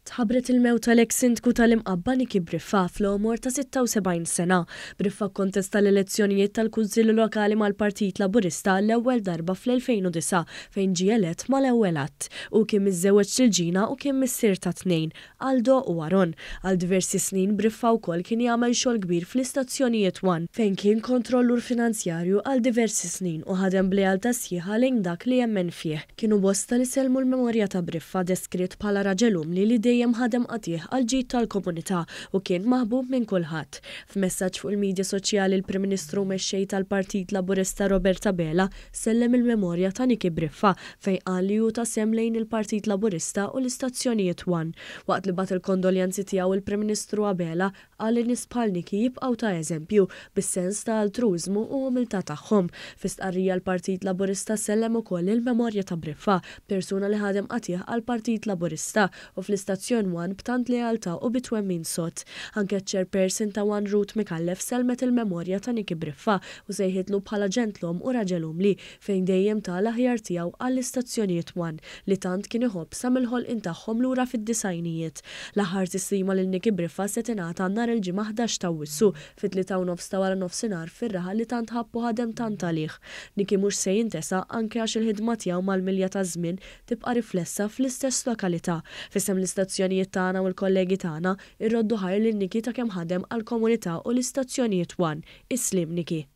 Tħabbret il-mewt tal-eks sindku tal-imqabba Niki Briffa fl-omor ta' 76 sena. Briffa kontesta l-elezzjonijiet tal-Kunsillu Lokali mal-Partit Laburista l-ewwel darba fl-2009 fejn ġie elett mal-ewwel att. U kien miżżewweġ il-ġina u kien missier ta' tnejn, Aldo u Aron. Għal diversi snin Briffa wkoll kien jagħmel xogħol kbir fl-istazzjonijiet One fejn kien kontrollur finanzjarju għal diversi snin u ħadem b'lealtà sħiħa lejn dak li jemmen fih. Kienu bosta li selmu l-memorja ta' Briffa deskritt bħala raġelum li dejjem ħadem qatih għal ġid tal-komunità u kien maħbub minn kulħadd. F'messaġġ fuq il-midja soċjali l-Prim Ministru mexxej tal-Partit Laburista Roberta Bela sellem il-memorja ta' Niki Briffa fejn qal li hu ta' sem lejn il-Partit Laburista u l-istazzjonijiet One. Waqt li bagħat il-kondoljanzi tiegħu il-Prim Ministru Abela qal li nies bħal Niki jibqgħu ta' eżempju bis-sens ta' altruiżmu u umiltà tagħhom. Fi-stqarrija l-Partit Laburista sellem ukoll il-memorja ta' Briffa, persuna li ħadem qatih għall-Partit Laburista u fl-istazzjon One b'tant lealtà u bitwemmin sod. Anke ċ-chairperson ta' One Ruth Mikallef selmet il-memorja ta' Niki Briffa u sejħitlu bħala ġentlom u raġelum li fejn dejjem tal-aħjar tiegħu għall-istazzjonijiet One li tant kien iħobb sa mill-ħolqien tagħhom lura fid-disajnijiet. L-aħħar tistima lil Niki Briffa se tingħata nhar il-ġimgħa 11 ta' Awwissu fit-3:30 ta' wara nofsinhar fir-raħal li tant ħabbu ħadem tant għalih. Niki mhux se jintesa' anke għax il-ħidma tiegħu mal-milja ta' żmien tibqa' riflessa fl-istess lokalità. F'isem l-istazzjonijiet tagħna u l-kollegi tagħna irroddu ħajr lil Niki ta' kemm ħadem għall-komunità u l-istazzjonijiet One. Islim Niki.